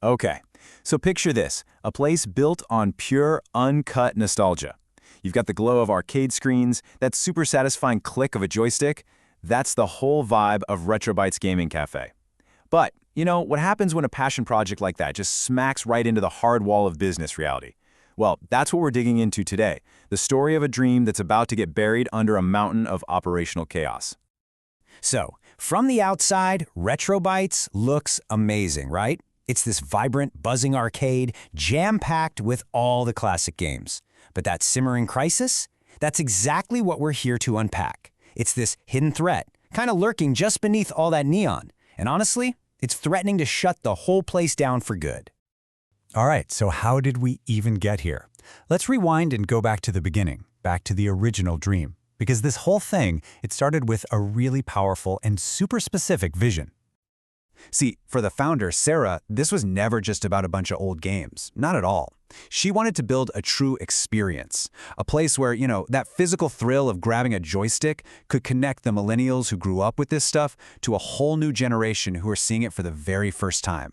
Okay, so picture this, a place built on pure, uncut nostalgia. You've got the glow of arcade screens, that super satisfying click of a joystick. That's the whole vibe of RetroBytes Gaming Cafe. But, what happens when a passion project like that just smacks right into the hard wall of business reality? Well, that's what we're digging into today, the story of a dream that's about to get buried under a mountain of operational chaos. So, from the outside, RetroBytes looks amazing, right? It's this vibrant, buzzing arcade, jam-packed with all the classic games. But that simmering crisis? That's exactly what we're here to unpack. It's this hidden threat, kind of lurking just beneath all that neon. And honestly, it's threatening to shut the whole place down for good. All right, so how did we even get here? Let's rewind and go back to the beginning, back to the original dream. Because this whole thing, it started with a really powerful and super specific vision. See, for the founder, Sarah, this was never just about a bunch of old games. Not at all. She wanted to build a true experience. A place where, that physical thrill of grabbing a joystick could connect the millennials who grew up with this stuff to a whole new generation who are seeing it for the very first time.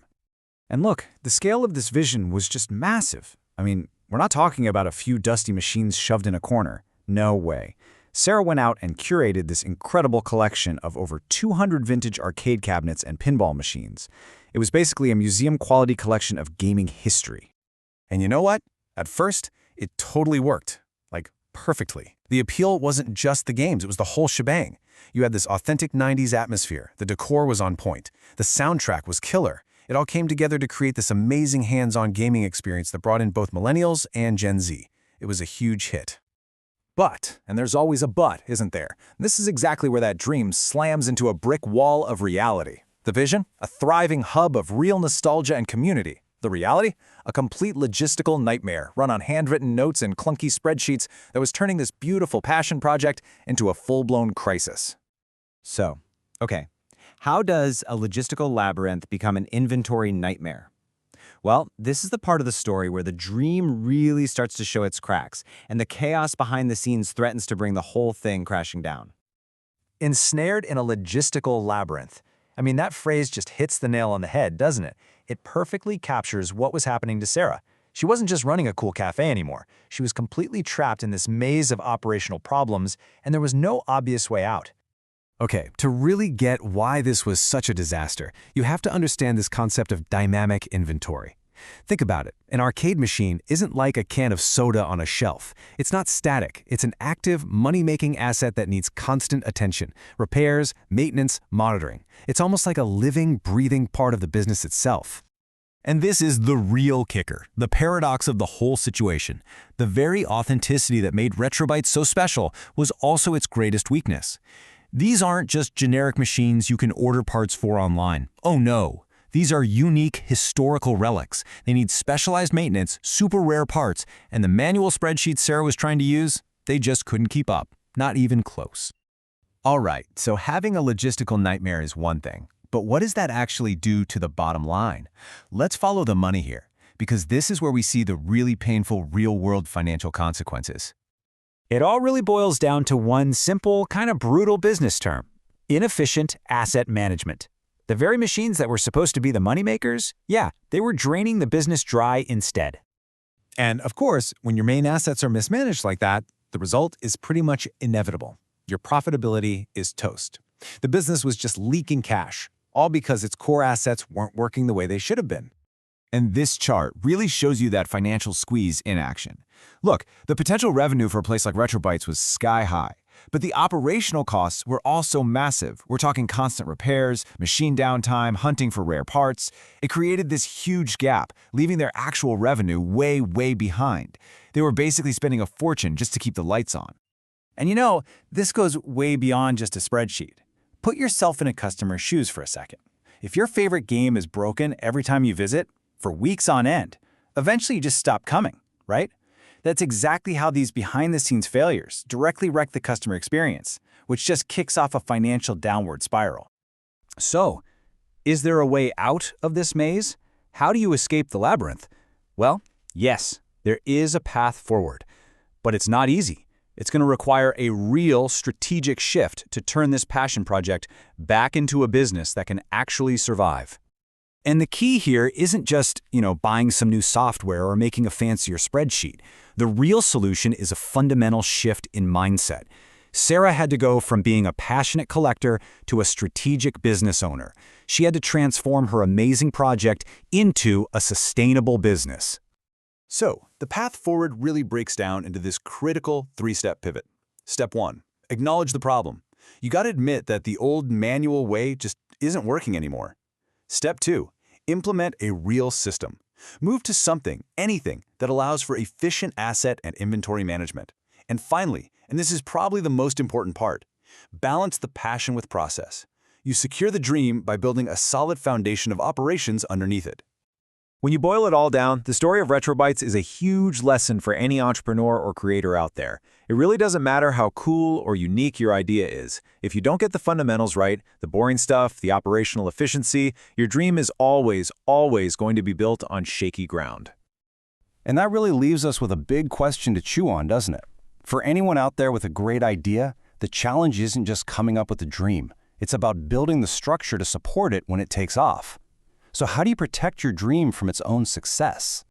And look, the scale of this vision was just massive. I mean, we're not talking about a few dusty machines shoved in a corner. No way. Sarah went out and curated this incredible collection of over 200 vintage arcade cabinets and pinball machines. It was basically a museum-quality collection of gaming history. And you know what? At first, it totally worked. Like, perfectly. The appeal wasn't just the games, it was the whole shebang. You had this authentic 90s atmosphere, the decor was on point, the soundtrack was killer. It all came together to create this amazing hands-on gaming experience that brought in both millennials and Gen Z. It was a huge hit. But, and there's always a but, isn't there? This is exactly where that dream slams into a brick wall of reality. The vision? A thriving hub of real nostalgia and community. The reality? A complete logistical nightmare run on handwritten notes and clunky spreadsheets that was turning this beautiful passion project into a full-blown crisis. So, okay, how does a logistical labyrinth become an inventory nightmare? Well, this is the part of the story where the dream really starts to show its cracks, and the chaos behind the scenes threatens to bring the whole thing crashing down. Ensnared in a logistical labyrinth. I mean, that phrase just hits the nail on the head, doesn't it? It perfectly captures what was happening to Sarah. She wasn't just running a cool cafe anymore. She was completely trapped in this maze of operational problems, and there was no obvious way out. Okay, to really get why this was such a disaster, you have to understand this concept of dynamic inventory. Think about it. An arcade machine isn't like a can of soda on a shelf. It's not static. It's an active, money-making asset that needs constant attention, repairs, maintenance, monitoring. It's almost like a living, breathing part of the business itself. And this is the real kicker, the paradox of the whole situation. The very authenticity that made RetroBytes so special was also its greatest weakness. These aren't just generic machines you can order parts for online. Oh no. These are unique historical relics. They need specialized maintenance, super rare parts, and the manual spreadsheets Sarah was trying to use, they just couldn't keep up. Not even close. All right, so having a logistical nightmare is one thing, but what does that actually do to the bottom line? Let's follow the money here, because this is where we see the really painful real-world financial consequences. It all really boils down to one simple, kind of brutal business term: inefficient asset management. The very machines that were supposed to be the moneymakers, yeah, they were draining the business dry instead. And of course, when your main assets are mismanaged like that, the result is pretty much inevitable. Your profitability is toast. The business was just leaking cash, all because its core assets weren't working the way they should have been. And this chart really shows you that financial squeeze in action. Look, the potential revenue for a place like RetroBytes was sky high, but the operational costs were also massive. We're talking constant repairs, machine downtime, hunting for rare parts. It created this huge gap, leaving their actual revenue way, way behind. They were basically spending a fortune just to keep the lights on. And this goes way beyond just a spreadsheet. Put yourself in a customer's shoes for a second. If your favorite game is broken every time you visit, for weeks on end, eventually you just stop coming, right? That's exactly how these behind-the-scenes failures directly wreck the customer experience, which just kicks off a financial downward spiral. So, is there a way out of this maze? How do you escape the labyrinth? Well, yes, there is a path forward, but it's not easy. It's going to require a real strategic shift to turn this passion project back into a business that can actually survive. And the key here isn't just, buying some new software or making a fancier spreadsheet. The real solution is a fundamental shift in mindset. Sarah had to go from being a passionate collector to a strategic business owner. She had to transform her amazing project into a sustainable business. So, the path forward really breaks down into this critical three-step pivot. Step 1. Acknowledge the problem. You got to admit that the old manual way just isn't working anymore. Step 2. Implement a real system. Move to something, anything, that allows for efficient asset and inventory management. And finally, and this is probably the most important part, balance the passion with process. You secure the dream by building a solid foundation of operations underneath it. When you boil it all down, the story of RetroBytes is a huge lesson for any entrepreneur or creator out there. It really doesn't matter how cool or unique your idea is. If you don't get the fundamentals right, the boring stuff, the operational efficiency, your dream is always going to be built on shaky ground. And that really leaves us with a big question to chew on, doesn't it? For anyone out there with a great idea, the challenge isn't just coming up with a dream. It's about building the structure to support it when it takes off. So how do you protect your dream from its own success?